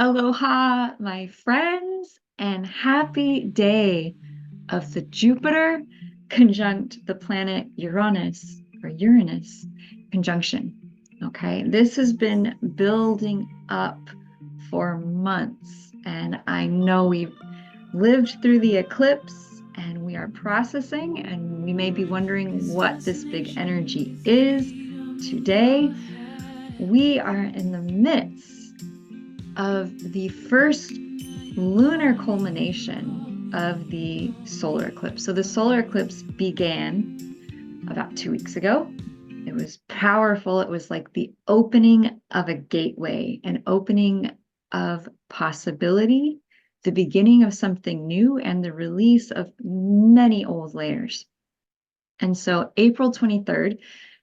Aloha, my friends, and happy day of the Jupiter conjunct the planet Uranus conjunction. Okay, this has been building up for months, and I know we've lived through the eclipse and we are processing, and we may be wondering what this big energy is. Today, we are in the midst of the first lunar culmination of the solar eclipse. So the solar eclipse began about 2 weeks ago. It was powerful. It was like the opening of a gateway, an opening of possibility, the beginning of something new, and the release of many old layers. And so April 23rd,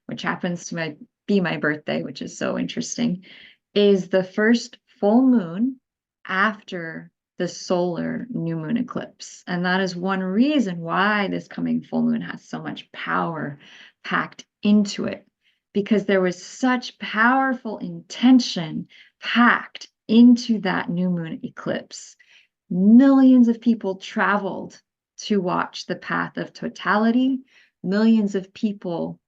which happens to be my birthday, which is so interesting, is the first full moon after the solar new moon eclipse. And that is one reason why this coming full moon has so much power packed into it, because there was such powerful intention packed into that new moon eclipse. Millions of people traveled to watch the path of totality. Millions of people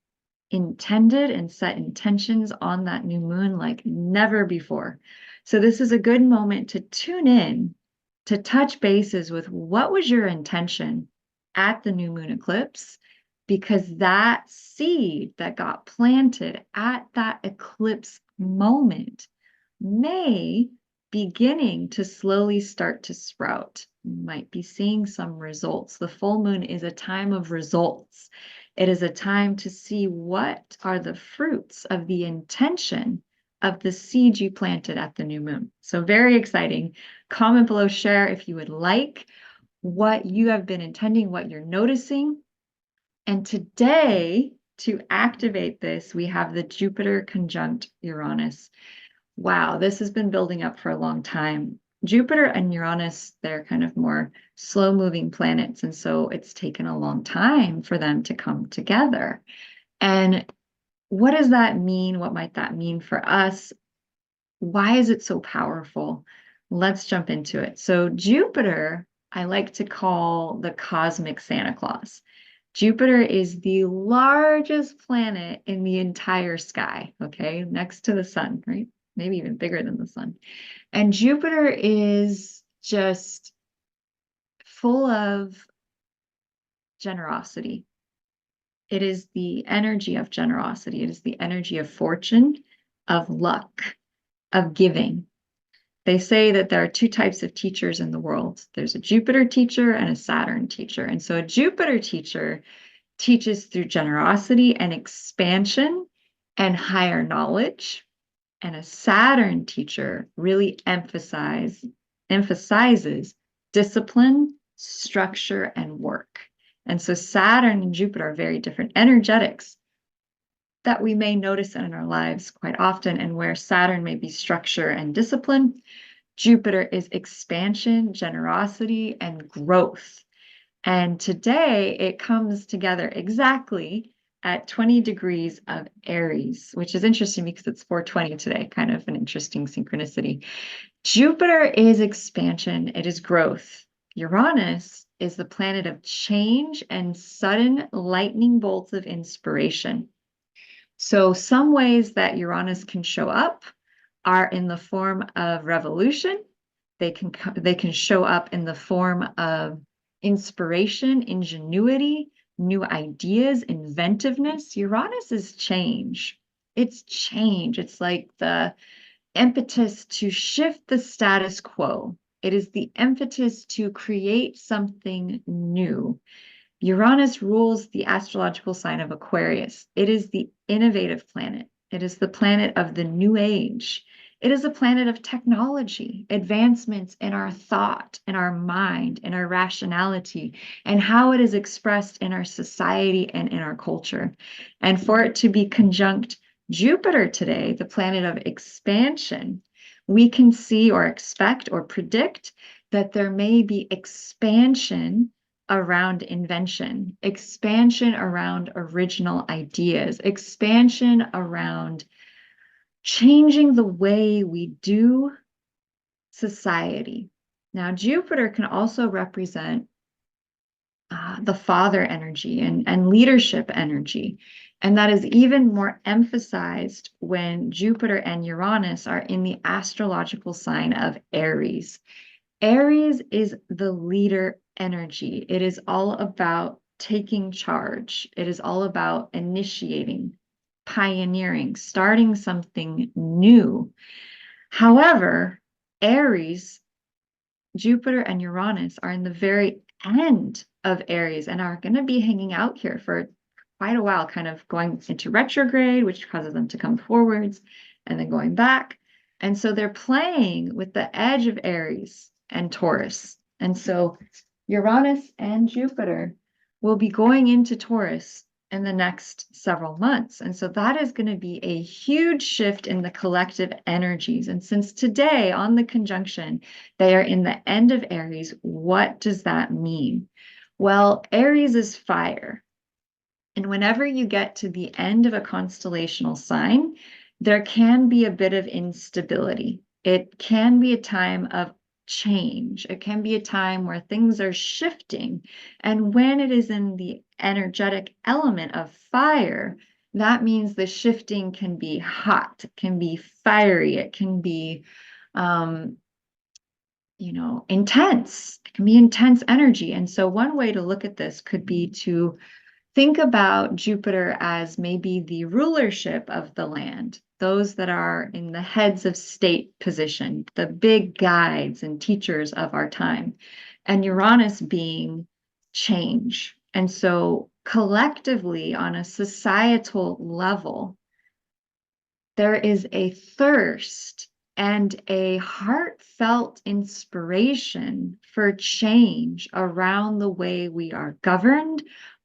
intended and set intentions on that new moon like never before. So this is a good moment to tune in, to touch bases with what was your intention at the new moon eclipse, because that seed that got planted at that eclipse moment may beginning to slowly start to sprout. You might be seeing some results. The full moon is a time of results. It is a time to see what are the fruits of the intention of the seed you planted at the new moon. So very exciting. Comment below, share if you would like what you have been intending, what you're noticing. And today, to activate this, we have the Jupiter conjunct Uranus. Wow, this has been building up for a long time. Jupiter and Uranus, they're kind of more slow-moving planets, and so it's taken a long time for them to come together. And what does that mean? What might that mean for us? Why is it so powerful? Let's jump into it. So Jupiter, I like to call the cosmic Santa Claus. Jupiter is the largest planet in the entire sky, okay, next to the sun, right? Maybe even bigger than the sun. And Jupiter is just full of generosity. It is the energy of generosity. It is the energy of fortune, of luck, of giving. They say that there are two types of teachers in the world. There's a Jupiter teacher and a Saturn teacher. And so a Jupiter teacher teaches through generosity and expansion and higher knowledge. And a Saturn teacher really emphasizes discipline, structure, and work. And so Saturn and Jupiter are very different energetics that we may notice in our lives quite often. And where Saturn may be structure and discipline, Jupiter is expansion, generosity, and growth. And today it comes together exactly at 20 degrees of Aries, which is interesting because it's 4:20 today, kind of an interesting synchronicity. Jupiter is expansion, it is growth. Uranus is the planet of change and sudden lightning bolts of inspiration. So some ways that Uranus can show up are in the form of revolution. They can show up in the form of inspiration, ingenuity, new ideas, inventiveness. Uranus is change. It's change. It's like the impetus to shift the status quo. It is the impetus to create something new. Uranus rules the astrological sign of Aquarius. It is the innovative planet. It is the planet of the new age. It is a planet of technology, advancements in our thought, in our mind, in our rationality, and how it is expressed in our society and in our culture. And for it to be conjunct Jupiter today, the planet of expansion, we can see or expect or predict that there may be expansion around invention, expansion around original ideas, expansion around changing the way we do society. Now, Jupiter can also represent the father energy and leadership energy. And that is even more emphasized when Jupiter and Uranus are in the astrological sign of Aries. Aries is the leader energy. It is all about taking charge. It is all about initiating, pioneering, starting something new. However, Aries, Jupiter and Uranus are in the very end of Aries and are going to be hanging out here for quite a while, kind of going into retrograde, which causes them to come forwards and then going back. And so they're playing with the edge of Aries and Taurus. And so Uranus and Jupiter will be going into Taurus in the next several months. And so that is going to be a huge shift in the collective energies. And since today on the conjunction, they are in the end of Aries, what does that mean? Well, Aries is fire. And whenever you get to the end of a constellational sign, there can be a bit of instability. It can be a time of change. It can be a time where things are shifting. And when it is in the energetic element of fire, that means the shifting can be hot, it can be fiery, it can be intense. It can be intense energy. And so one way to look at this could be to think about Jupiter as maybe the rulership of the land, those that are in the heads of state position, the big guides and teachers of our time, and Uranus being change. And so collectively, on a societal level, there is a thirst and a heartfelt inspiration for change around the way we are governed,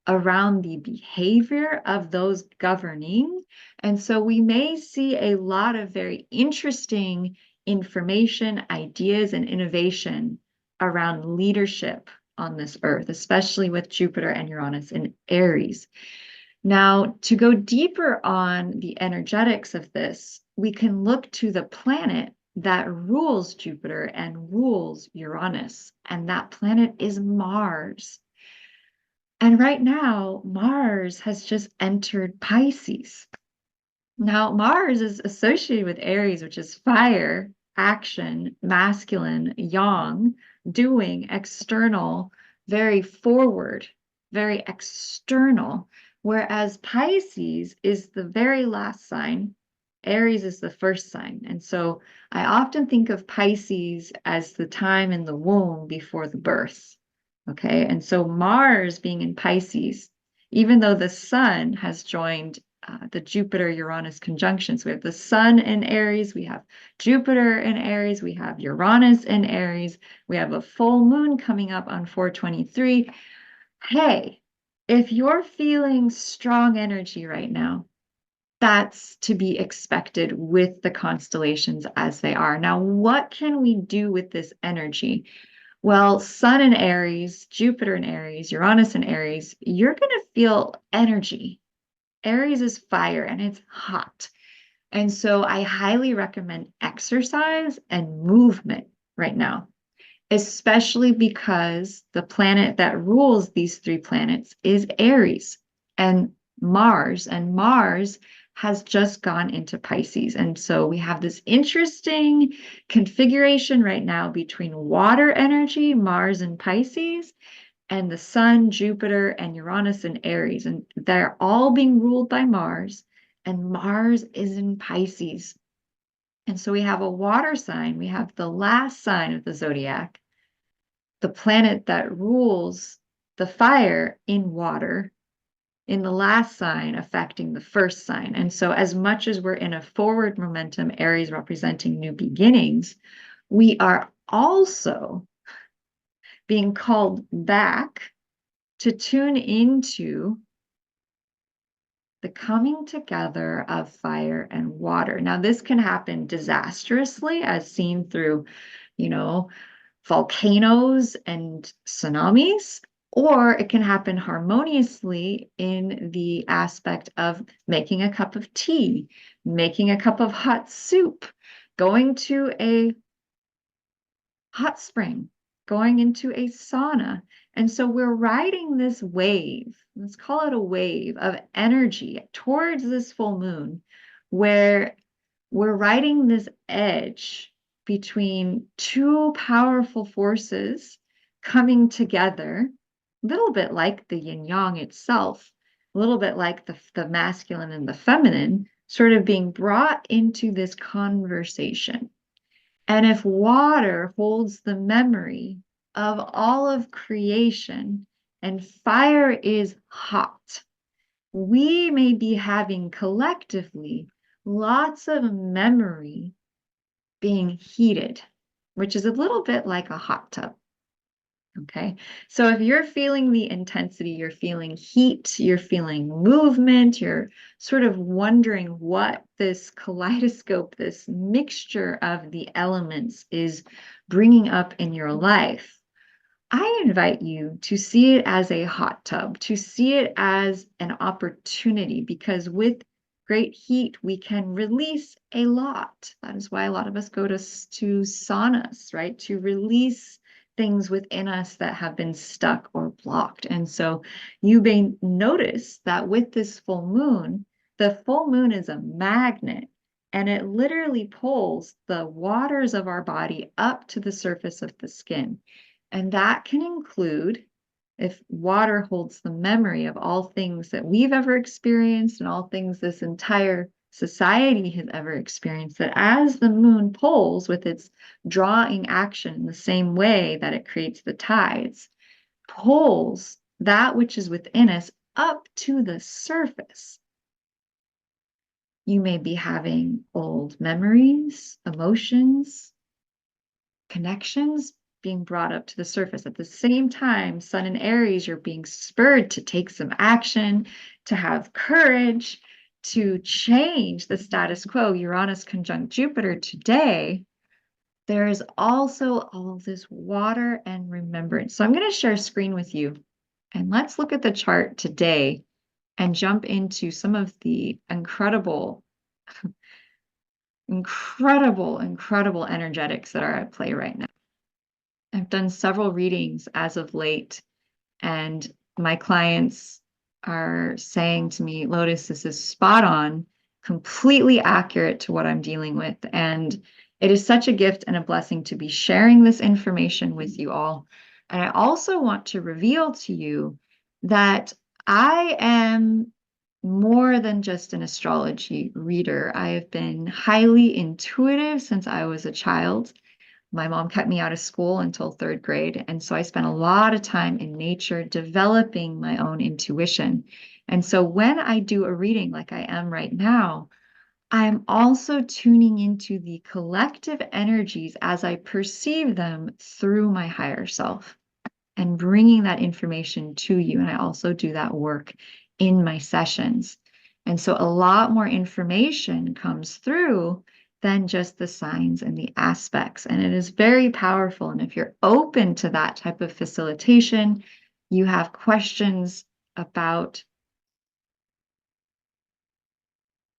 around the behavior of those governing. And so we may see a lot of very interesting information, ideas, and innovation around leadership on this earth, especially with Jupiter and Uranus in Aries. Now, to go deeper on the energetics of this, we can look to the planet that rules Jupiter and rules Uranus, and that planet is Mars. And right now, Mars has just entered Pisces. Now, Mars is associated with Aries, which is fire, action, masculine, yang, doing, external, very forward, very external. Whereas Pisces is the very last sign, Aries is the first sign. And so I often think of Pisces as the time in the womb before the birth. Okay. And so Mars being in Pisces, even though the sun has joined the Jupiter-Uranus conjunctions. We have the sun in Aries, we have Jupiter in Aries, we have Uranus in Aries, we have a full moon coming up on 4/23. Hey, if you're feeling strong energy right now, that's to be expected with the constellations as they are. Now, what can we do with this energy? Well, Sun in Aries, Jupiter in Aries, Uranus in Aries, you're going to feel energy. Aries is fire and it's hot. And so I highly recommend exercise and movement right now, especially because the planet that rules these three planets is Aries and Mars has just gone into Pisces. And so we have this interesting configuration right now between water energy, Mars and Pisces, and the sun, Jupiter, and Uranus and Aries. And they're all being ruled by Mars, and Mars is in Pisces. And so we have a water sign. We have the last sign of the zodiac, the planet that rules the fire in water, in the last sign affecting the first sign. And so as much as we're in a forward momentum, Aries representing new beginnings, we are also being called back to tune into the coming together of fire and water. Now, this can happen disastrously, as seen through, volcanoes and tsunamis, or it can happen harmoniously in the aspect of making a cup of tea, making a cup of hot soup, going to a hot spring, going into a sauna. And so we're riding this wave, let's call it a wave of energy towards this full moon, where we're riding this edge between two powerful forces coming together, a little bit like the yin yang itself, a little bit like the masculine and the feminine, sort of being brought into this conversation. And if water holds the memory of all of creation and fire is hot, we may be having collectively lots of memory being heated, which is a little bit like a hot tub. Okay. So if you're feeling the intensity, you're feeling heat, you're feeling movement, you're sort of wondering what this kaleidoscope, this mixture of the elements is bringing up in your life, I invite you to see it as a hot tub, to see it as an opportunity, because with great heat, we can release a lot. That is why a lot of us go to saunas, right? To release things within us that have been stuck or blocked. And so you may notice that with this full moon, the full moon is a magnet. And it literally pulls the waters of our body up to the surface of the skin. And that can include, if water holds the memory of all things that we've ever experienced and all things this entire society has ever experienced, that as the moon pulls with its drawing action in the same way that it creates the tides, pulls that which is within us up to the surface. You may be having old memories, emotions, connections being brought up to the surface. At the same time, Sun in Aries, you're being spurred to take some action, to have courage, to change the status quo. Uranus conjunct Jupiter today. There is also all of this water and remembrance. So I'm going to share a screen with you, and let's look at the chart today and jump into some of the incredible energetics that are at play right now. I've done several readings as of late, and my clients are saying to me, Lotus, this is spot on, completely accurate to what I'm dealing with. And it is such a gift and a blessing to be sharing this information with you all. And I also want to reveal to you that I am more than just an astrology reader. I have been highly intuitive since I was a child. My mom kept me out of school until third grade. And so I spent a lot of time in nature developing my own intuition. And so when I do a reading like I am right now, I'm also tuning into the collective energies as I perceive them through my higher self and bringing that information to you. And I also do that work in my sessions. And so a lot more information comes through than just the signs and the aspects. And it is very powerful. And if you're open to that type of facilitation, you have questions about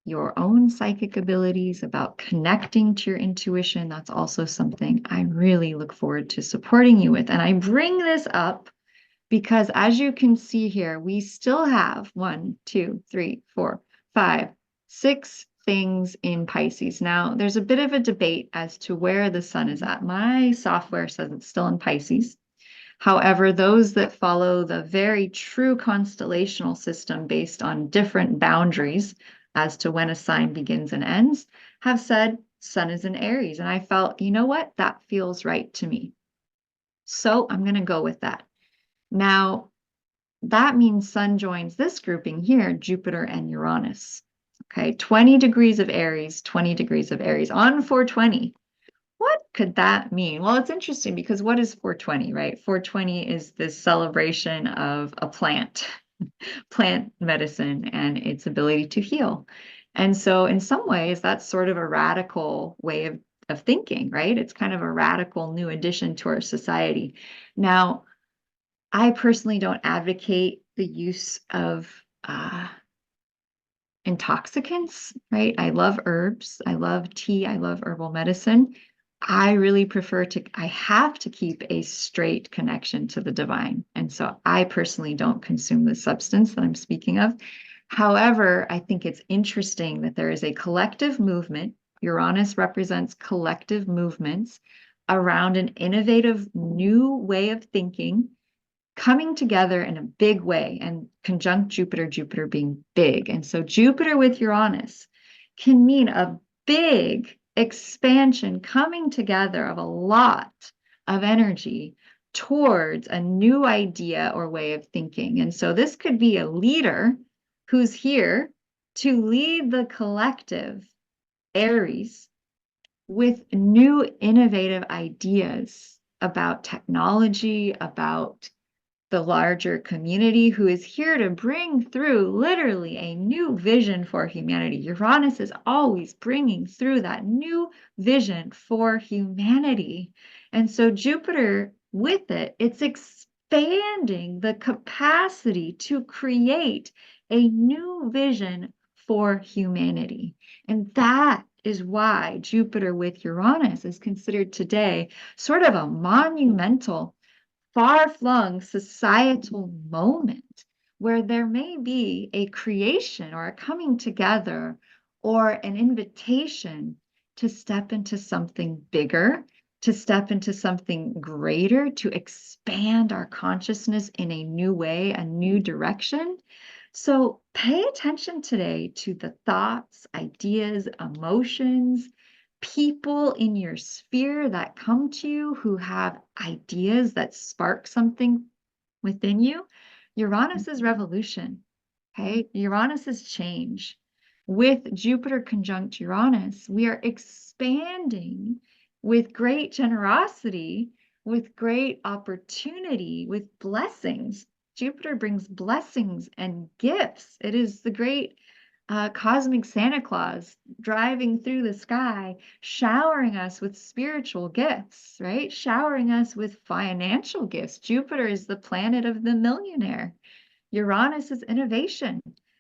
your own psychic abilities, about connecting to your intuition, that's also something I really look forward to supporting you with. And I bring this up because, as you can see here, we still have 1, 2, 3, 4, 5, 6 things in Pisces. Now, there's a bit of a debate as to where the sun is at. My software says it's still in Pisces. However, those that follow the very true constellational system based on different boundaries as to when a sign begins and ends have said sun is in Aries. And I felt, you know what? That feels right to me. So I'm going to go with that. Now, that means sun joins this grouping here, Jupiter and Uranus. Okay, 20 degrees of Aries, 20 degrees of Aries on 420. What could that mean? Well, it's interesting because what is 420, right? 420 is this celebration of a plant, plant medicine, and its ability to heal. And so in some ways, that's sort of a radical way of thinking, right? It's kind of a radical new addition to our society. Now, I personally don't advocate the use of intoxicants, right? I love herbs. I love tea. I love herbal medicine. I really prefer I have to keep a straight connection to the divine. And so I personally don't consume the substance that I'm speaking of. However, I think it's interesting that there is a collective movement. Uranus represents collective movements around an innovative new way of thinking coming together in a big way, and conjunct Jupiter, Jupiter being big. And so Jupiter with Uranus can mean a big expansion coming together of a lot of energy towards a new idea or way of thinking. And so this could be a leader who's here to lead the collective, Aries, with new innovative ideas about technology, about the larger community, who is here to bring through literally a new vision for humanity. Uranus is always bringing through that new vision for humanity. And so Jupiter, with it, it's expanding the capacity to create a new vision for humanity. And that is why Jupiter with Uranus is considered today sort of a monumental, far-flung societal moment where there may be a creation or a coming together or an invitation to step into something bigger, to step into something greater, to expand our consciousness in a new way, a new direction. So pay attention today to the thoughts, ideas, emotions, people in your sphere that come to you who have ideas that spark something within you. Uranus is revolution, okay? Uranus is change. With Jupiter conjunct Uranus, we are expanding with great generosity, with great opportunity, with blessings. Jupiter brings blessings and gifts. It is the great cosmic Santa Claus driving through the sky, showering us with spiritual gifts, right? Showering us with financial gifts. Jupiter is the planet of the millionaire. Uranus is innovation.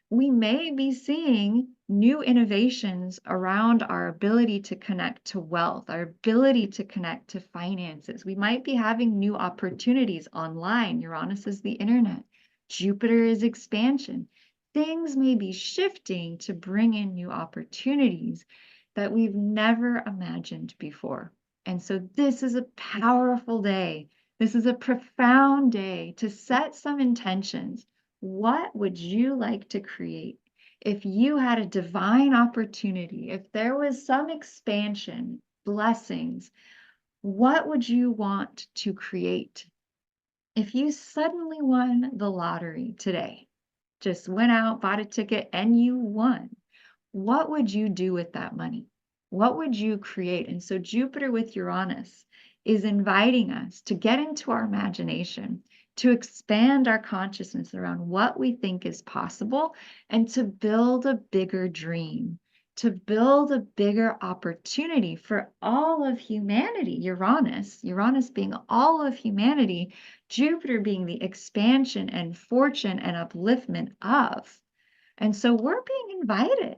We may be seeing new innovations around our ability to connect to wealth, our ability to connect to finances. We might be having new opportunities online. Uranus is the internet. Jupiter is expansion. Things may be shifting to bring in new opportunities that we've never imagined before. And so this is a powerful day. This is a profound day to set some intentions. What would you like to create? If you had a divine opportunity, if there was some expansion, blessings, what would you want to create? If you suddenly won the lottery today, just went out, bought a ticket, and you won, what would you do with that money? What would you create? And so Jupiter with Uranus is inviting us to get into our imagination, to expand our consciousness around what we think is possible, and to build a bigger dream, to build a bigger opportunity for all of humanity. Uranus being all of humanity, Jupiter being the expansion and fortune and upliftment of. And so we're being invited.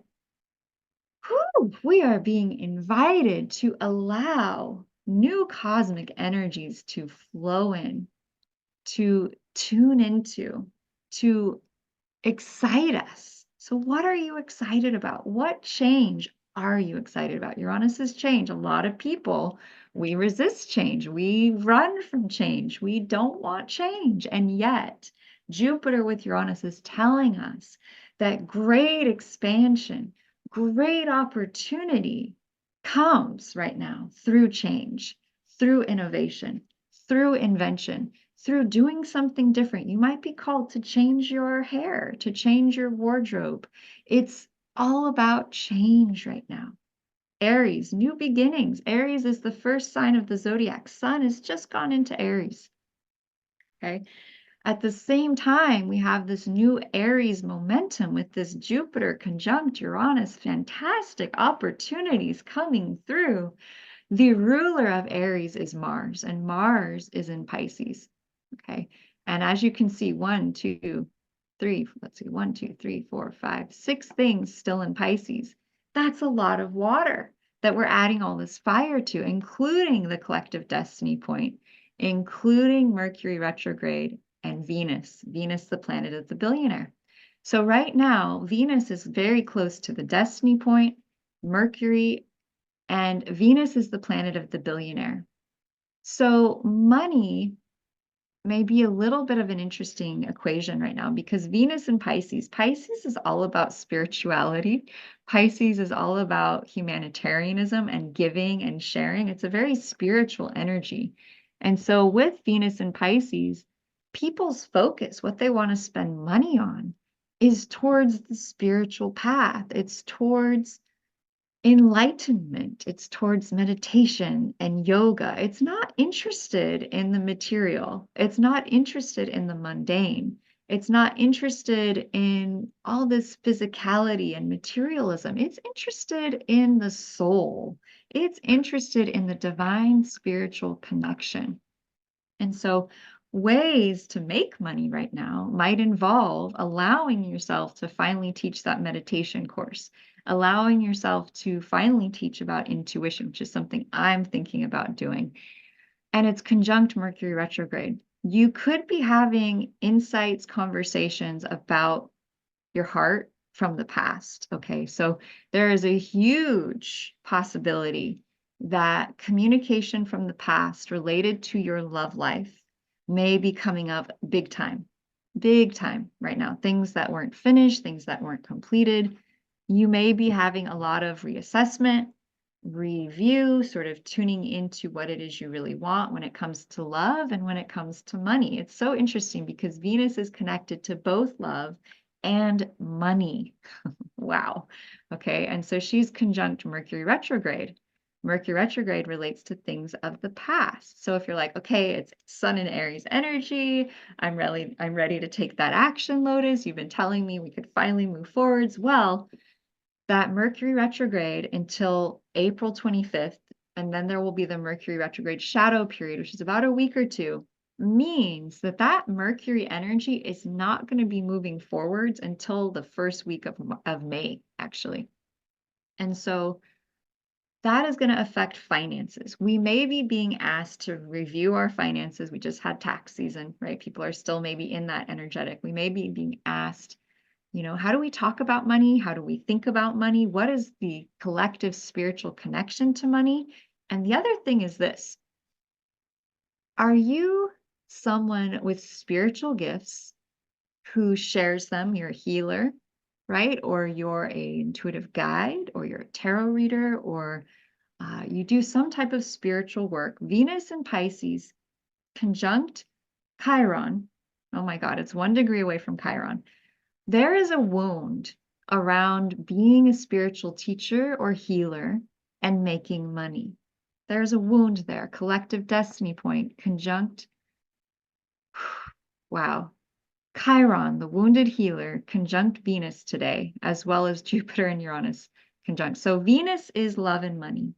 We are being invited to allow new cosmic energies to flow in, to tune into, to excite us. So what are you excited about? What change are you excited about? Uranus is change. A lot of people, we resist change. We run from change. We don't want change. And yet, Jupiter with Uranus is telling us that great expansion, great opportunity comes right now through change, through innovation, through invention, through doing something different. You might be called to change your hair, to change your wardrobe. It's all about change right now. Aries, new beginnings. Aries is the first sign of the zodiac. Sun has just gone into Aries. Okay. At the same time, we have this new Aries momentum with this Jupiter conjunct Uranus, fantastic opportunities coming through. The ruler of Aries is Mars, and Mars is in Pisces. Okay. And as you can see, 1, 2, 3, let's see, 1, 2, 3, 4, 5, 6 things still in Pisces. That's a lot of water. that we're adding all this fire to, including the collective destiny point, including Mercury retrograde and Venus, the planet of the billionaire. So right now, Venus is very close to the destiny point, Mercury, and Venus is the planet of the billionaire. So money may be a little bit of an interesting equation right now because Venus and Pisces is all about spirituality. Pisces is all about humanitarianism and giving and sharing. It's a very spiritual energy. And so with Venus and Pisces, people's focus, what they want to spend money on, is towards the spiritual path. It's towards enlightenment. It's towards meditation and yoga. It's not interested in the material. It's not interested in the mundane. It's not interested in all this physicality and materialism. It's interested in the soul. It's interested in the divine spiritual connection. And so ways to make money right now might involve allowing yourself to finally teach that meditation course, allowing yourself to finally teach about intuition, which is something I'm thinking about doing. And it's conjunct Mercury retrograde. You could be having insights, conversations about your heart from the past. Okay, so there is a huge possibility that communication from the past related to your love life may be coming up big time right now. Things that weren't finished, things that weren't completed. You may be having a lot of reassessment, review, sort of tuning into what it is you really want when it comes to love and when it comes to money. It's so interesting because Venus is connected to both love and money. Wow. Okay. And so she's conjunct Mercury retrograde. Mercury retrograde relates to things of the past. So if you're like, okay, it's Sun and Aries energy, I'm ready to take that action, Lotus. You've been telling me we could finally move forwards. Well, that Mercury retrograde until April 25th, and then there will be the Mercury retrograde shadow period, which is about a week or two, means that that Mercury energy is not going to be moving forwards until the first week of May, actually. And so that is going to affect finances. We may be being asked to review our finances. We just had tax season, right? People are still maybe in that energetic. We may be being asked, how do we talk about money? How do we think about money? What is the collective spiritual connection to money? And the other thing is this. Are you someone with spiritual gifts who shares them? You're a healer, right? Or you're an intuitive guide, or you're a tarot reader, or you do some type of spiritual work. Venus and Pisces conjunct Chiron. Oh my God, it's 1 degree away from Chiron. There is a wound around being a spiritual teacher or healer and making money. There's a wound there. Collective destiny point, conjunct. Wow. Chiron, the wounded healer, conjunct Venus today, as well as Jupiter and Uranus conjunct. So Venus is love and money.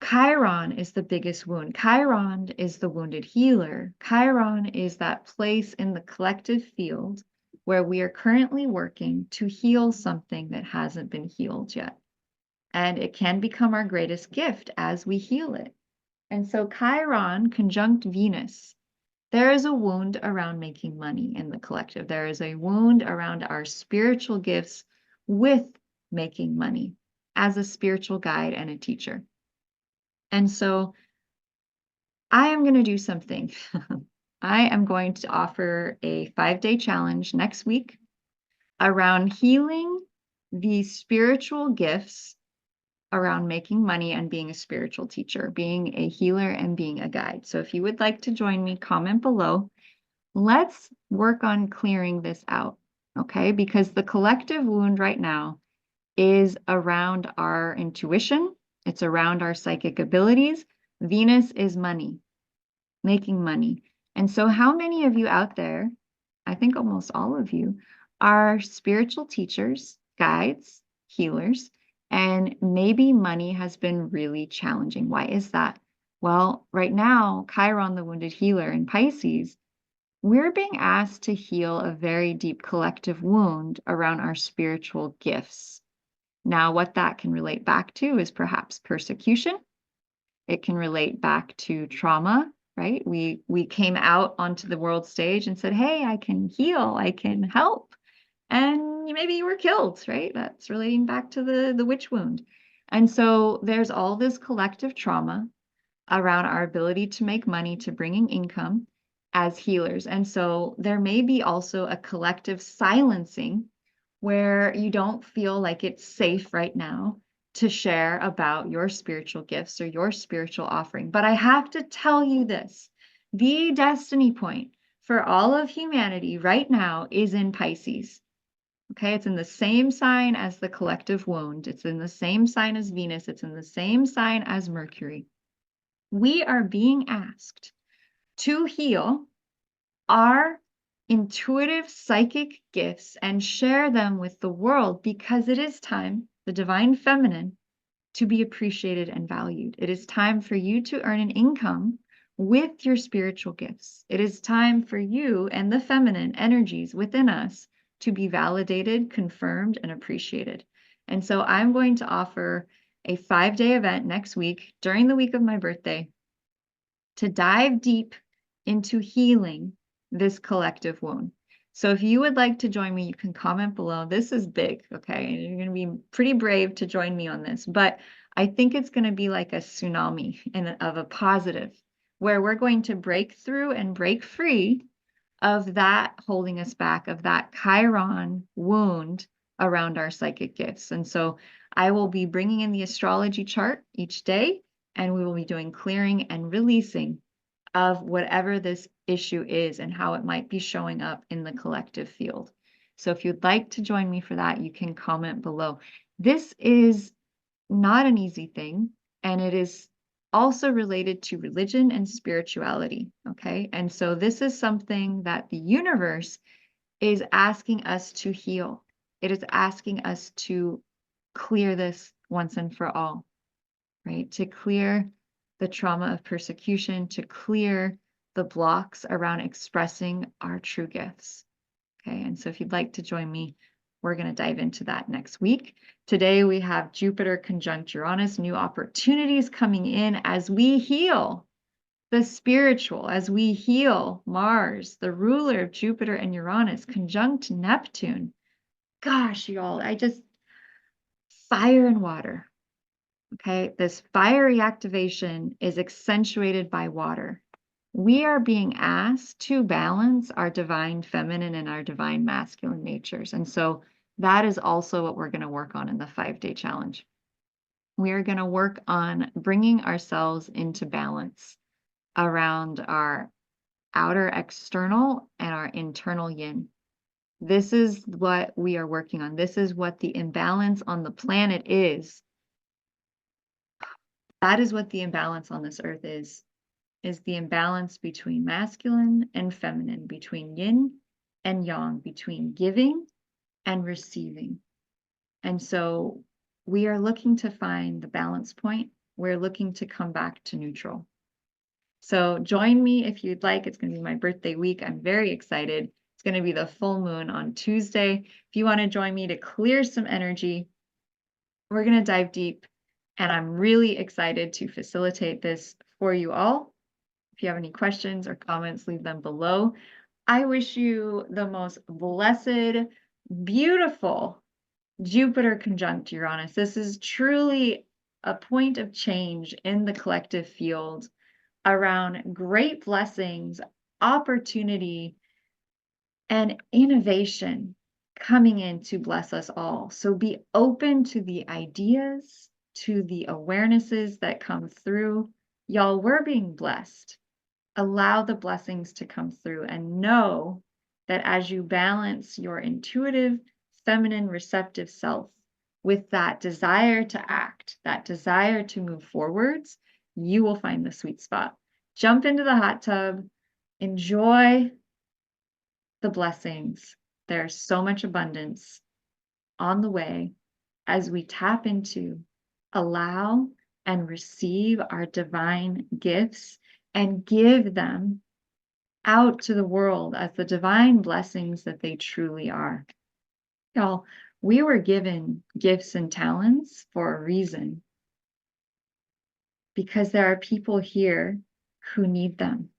Chiron is the biggest wound. Chiron is the wounded healer. Chiron is that place in the collective field where we are currently working to heal something that hasn't been healed yet. And it can become our greatest gift as we heal it. And so Chiron conjunct Venus, there is a wound around making money in the collective. There is a wound around our spiritual gifts with making money as a spiritual guide and a teacher. And so I am going to do something. I am going to offer a 5-day challenge next week around healing the spiritual gifts around making money and being a spiritual teacher, being a healer and being a guide. So if you would like to join me, comment below. Let's work on clearing this out, okay? Because the collective wound right now is around our intuition. It's around our psychic abilities. Venus is money, making money. And so how many of you out there, I think almost all of you, are spiritual teachers, guides, healers, and maybe money has been really challenging? Why is that? Well, right now, Chiron, the wounded healer in Pisces, we're being asked to heal a very deep collective wound around our spiritual gifts. Now, what that can relate back to is perhaps persecution. It can relate back to trauma, right? We came out onto the world stage and said, "Hey, I can heal, I can help." And maybe you were killed, right? That's relating back to the witch wound. And so there's all this collective trauma around our ability to make money, to bringing income as healers. And so there may be also a collective silencing where you don't feel like it's safe right now to share about your spiritual gifts or your spiritual offering. But I have to tell you this, the destiny point for all of humanity right now is in Pisces. Okay, it's in the same sign as the collective wound. It's in the same sign as Venus. It's in the same sign as Mercury. We are being asked to heal our intuitive psychic gifts and share them with the world because it is time, the divine feminine, to be appreciated and valued. It is time for you to earn an income with your spiritual gifts. It is time for you and the feminine energies within us to be validated, confirmed, and appreciated. And so I'm going to offer a 5-day event next week during the week of my birthday to dive deep into healing this collective wound. So if you would like to join me, you can comment below. This is big, okay? You're going to be pretty brave to join me on this, but I think it's going to be like a tsunami of a positive, where we're going to break through and break free of that holding us back, of that Chiron wound around our psychic gifts. And so I will be bringing in the astrology chart each day, and we will be doing clearing and releasing of whatever this issue is and how it might be showing up in the collective field. So if you'd like to join me for that, you can comment below. This is not an easy thing, and it is also related to religion and spirituality, okay? And so this is something that the universe is asking us to heal. It is asking us to clear this once and for all, right? To clear the trauma of persecution, to clear the blocks around expressing our true gifts. Okay, and so if you'd like to join me, we're going to dive into that next week. Today we have Jupiter conjunct Uranus, new opportunities coming in as we heal the spiritual, as we heal Mars, the ruler of Jupiter and Uranus, conjunct Neptune. Gosh, y'all, fire and water. Okay, this fiery activation is accentuated by water. We are being asked to balance our divine feminine and our divine masculine natures. And so that is also what we're going to work on in the 5-day challenge. We are going to work on bringing ourselves into balance around our outer external and our internal yin. This is what we are working on. This is what the imbalance on the planet is. That is what the imbalance on this earth is the imbalance between masculine and feminine, between yin and yang, between giving and receiving. And so we are looking to find the balance point. We're looking to come back to neutral. So join me if you'd like. It's going to be my birthday week. I'm very excited. It's going to be the full moon on Tuesday. If you want to join me to clear some energy, we're going to dive deep. And I'm really excited to facilitate this for you all. If you have any questions or comments, leave them below. I wish you the most blessed, beautiful Jupiter conjunct Uranus. This is truly a point of change in the collective field around great blessings, opportunity, and innovation coming in to bless us all. So be open to the ideas, to the awarenesses that come through. Y'all, we're being blessed. Allow the blessings to come through and know that as you balance your intuitive, feminine, receptive self with that desire to act, that desire to move forwards, you will find the sweet spot. Jump into the hot tub, enjoy the blessings. There's so much abundance on the way as we tap into, allow, and receive our divine gifts and give them out to the world as the divine blessings that they truly are. Y'all, We were given gifts and talents for a reason, because there are people here who need them.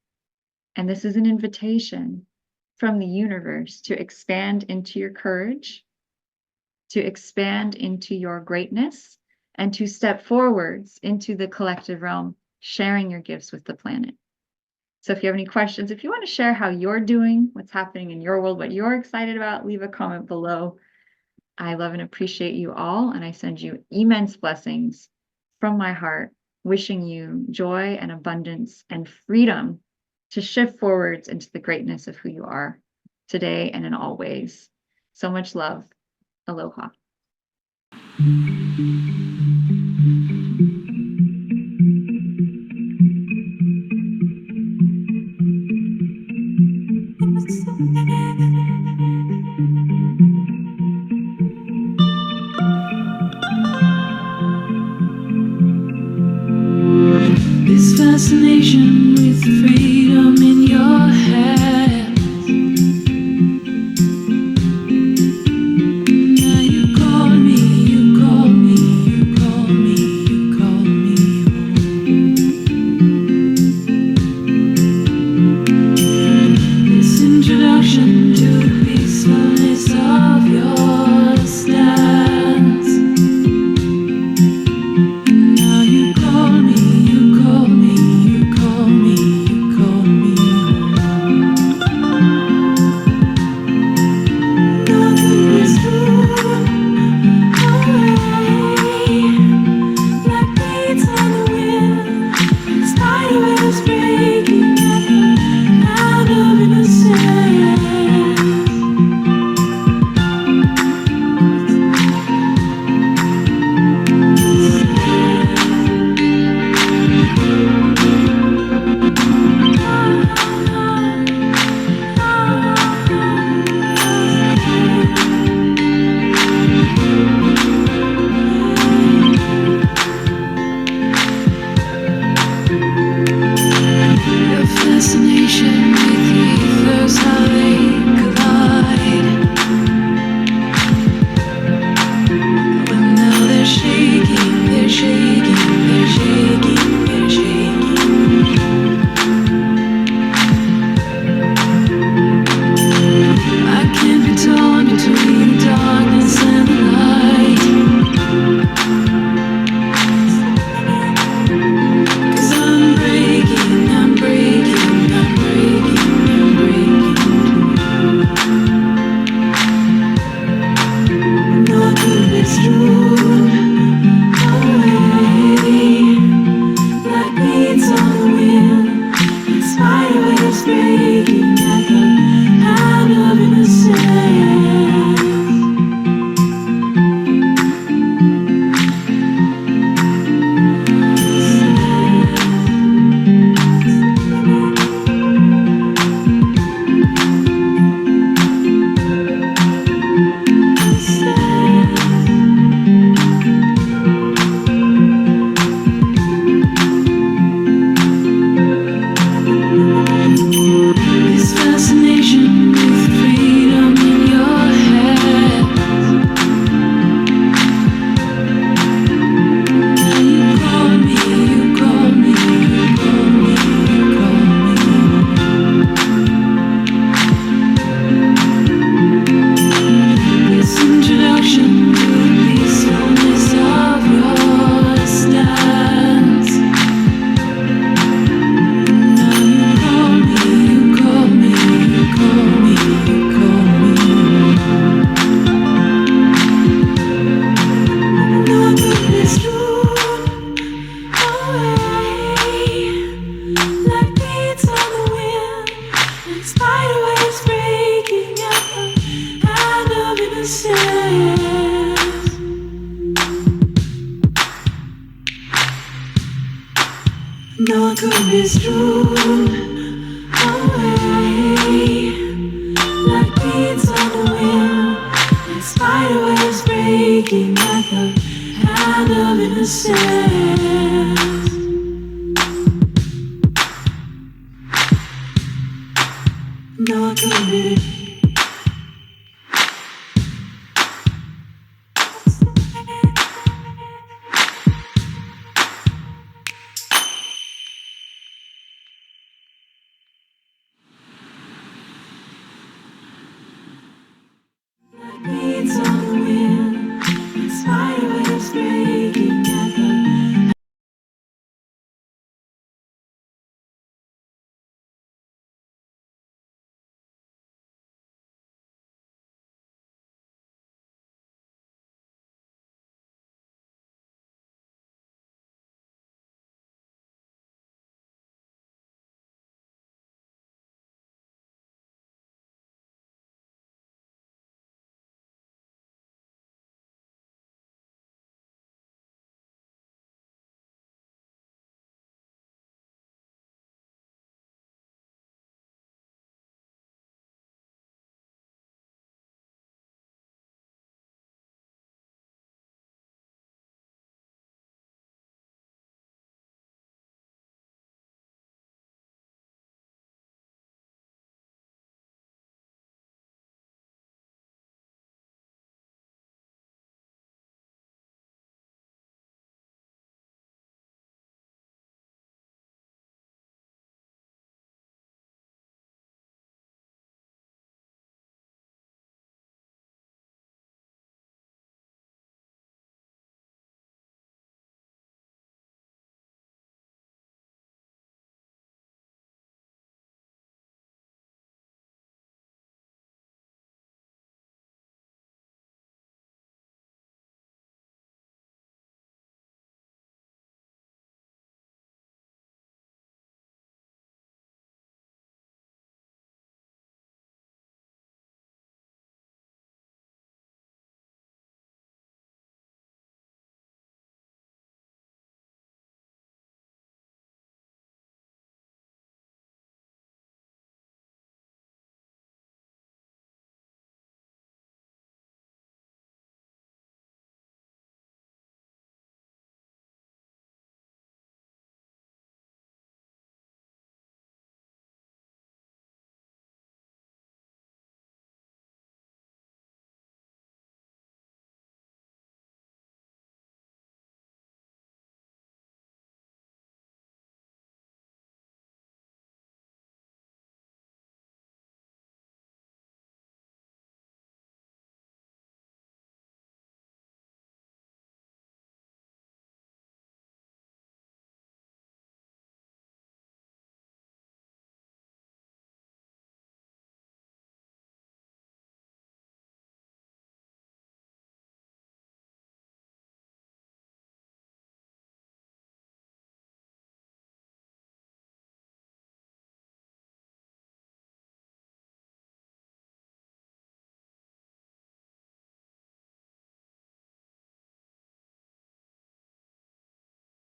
And this is an invitation from the universe to expand into your courage, to expand into your greatness, and to step forwards into the collective realm, sharing your gifts with the planet. So if you have any questions, if you want to share how you're doing, what's happening in your world, what you're excited about, leave a comment below. I love and appreciate you all, and I send you immense blessings from my heart, wishing you joy and abundance and freedom to shift forwards into the greatness of who you are today and in all ways. So much love. Aloha. This fascination with freedom in your head. Now you call me, you call me, you call me, you call me home. This introduction to the peacefulness of your stance. Now you call me, you call me, you call me, you call me home. Nothing is thrown away, like beads on the wind, spider webs breaking out of innocence. Your fascination with the ethers, how they collide. When now they're shaking, they're shaking, they're shaking, they're shaking. I can't be torn between the darkness and the light. 'Cause I'm breaking, I'm breaking, I'm breaking, I'm breaking. Nothing is thrown away, like beads on the wind, and spider webs breaking out of innocence. This fascination with freedom in your head. Now you call me, you call me, you call me, you call me. This introduction to the peacefulness of your stance. Now you call me, you call me, you call me, you call me home. Nothing is thrown away, like beads on the wind, and spider webs breaking out of innocence. Nothing is thrown away, like beads on the wind, and spider webs breaking out of innocence. Nothing is It's on the wind.